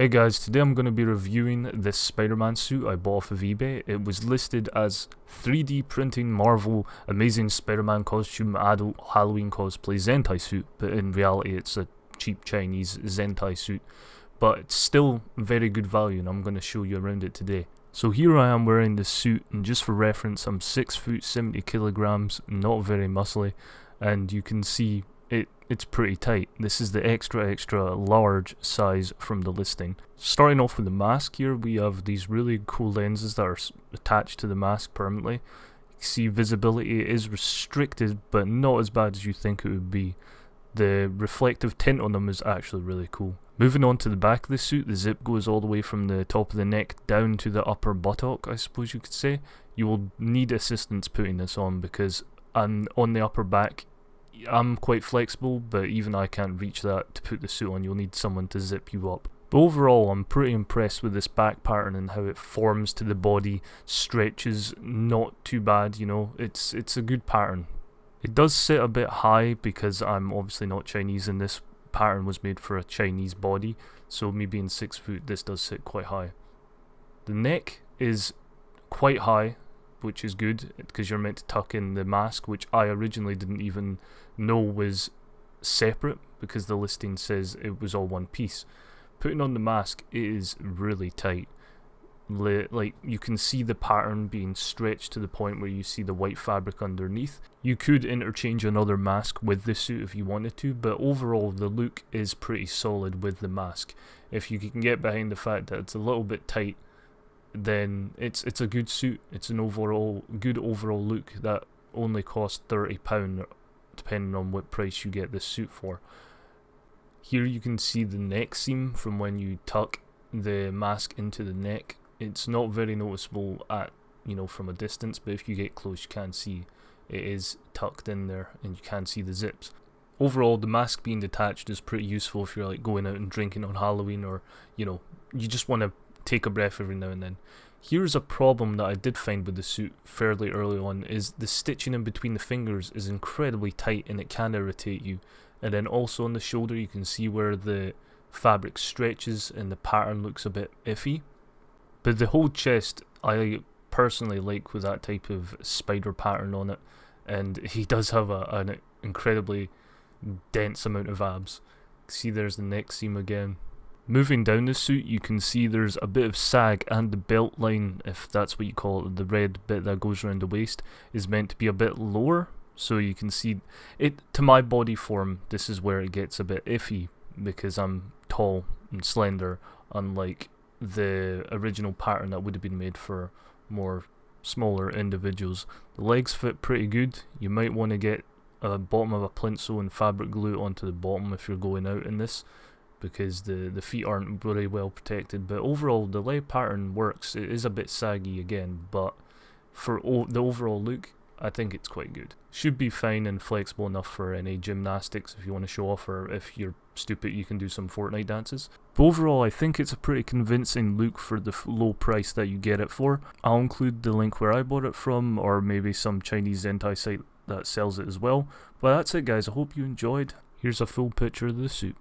Hey guys, today I'm going to be reviewing this Spider-Man suit I bought off of eBay. It was listed as 3D printing Marvel Amazing Spider-Man costume adult Halloween cosplay Zentai suit, but in reality it's a cheap Chinese Zentai suit. But it's still very good value and I'm going to show you around it today. So here I am wearing this suit, and just for reference I'm 6 foot 70 kilograms, not very muscly, and you can see it's pretty tight. This is the extra large size from the listing. Starting off with the mask here, we have these really cool lenses that are attached to the mask permanently. You can see visibility is restricted, but not as bad as you think it would be. The reflective tint on them is actually really cool. Moving on to the back of the suit, the zip goes all the way from the top of the neck down to the upper buttock, I suppose you could say. You will need assistance putting this on because on the upper back, I'm quite flexible, but even I can't reach that to put the suit on. You'll need someone to zip you up. But overall, I'm pretty impressed with this back pattern and how it forms to the body, stretches, not too bad, you know, it's a good pattern. It does sit a bit high because I'm obviously not Chinese and this pattern was made for a Chinese body, so me being 6 foot, this does sit quite high. The neck is quite high, which is good because you're meant to tuck in the mask, which I originally didn't even know was separate because the listing says it was all one piece. Putting on the mask is really tight. Like, you can see the pattern being stretched to the point where you see the white fabric underneath. You could interchange another mask with this suit if you wanted to, but overall the look is pretty solid with the mask. If you can get behind the fact that it's a little bit tight, then it's a good suit. It's an good overall look that only costs £30 depending on what price you get this suit for. Here you can see the neck seam from when you tuck the mask into the neck. It's not very noticeable from a distance, but if you get close you can see it is tucked in there and you can see the zips. Overall, the mask being detached is pretty useful if you're like going out and drinking on Halloween, or you just want to take a breath every now and then. Here's a problem that I did find with the suit fairly early on, is the stitching in between the fingers is incredibly tight and it can irritate you. And then also on the shoulder you can see where the fabric stretches and the pattern looks a bit iffy. But the whole chest I personally like with that type of spider pattern on it, and he does have an incredibly dense amount of abs. See, there's the neck seam again. Moving down the suit, you can see there's a bit of sag, and the belt line, if that's what you call it, the red bit that goes around the waist, is meant to be a bit lower. So you can see it, to my body form, this is where it gets a bit iffy because I'm tall and slender, unlike the original pattern that would have been made for more smaller individuals. The legs fit pretty good. You might want to get a bottom of a plinso and fabric glue onto the bottom if you're going out in this, because the feet aren't very well protected. But overall the leg pattern works. It is a bit saggy again, but for the overall look, I think it's quite good. Should be fine and flexible enough for any gymnastics if you want to show off, or if you're stupid you can do some Fortnite dances. But overall I think it's a pretty convincing look for the low price that you get it for. I'll include the link where I bought it from, or maybe some Chinese Zentai site that sells it as well. But that's it guys, I hope you enjoyed. Here's a full picture of the suit.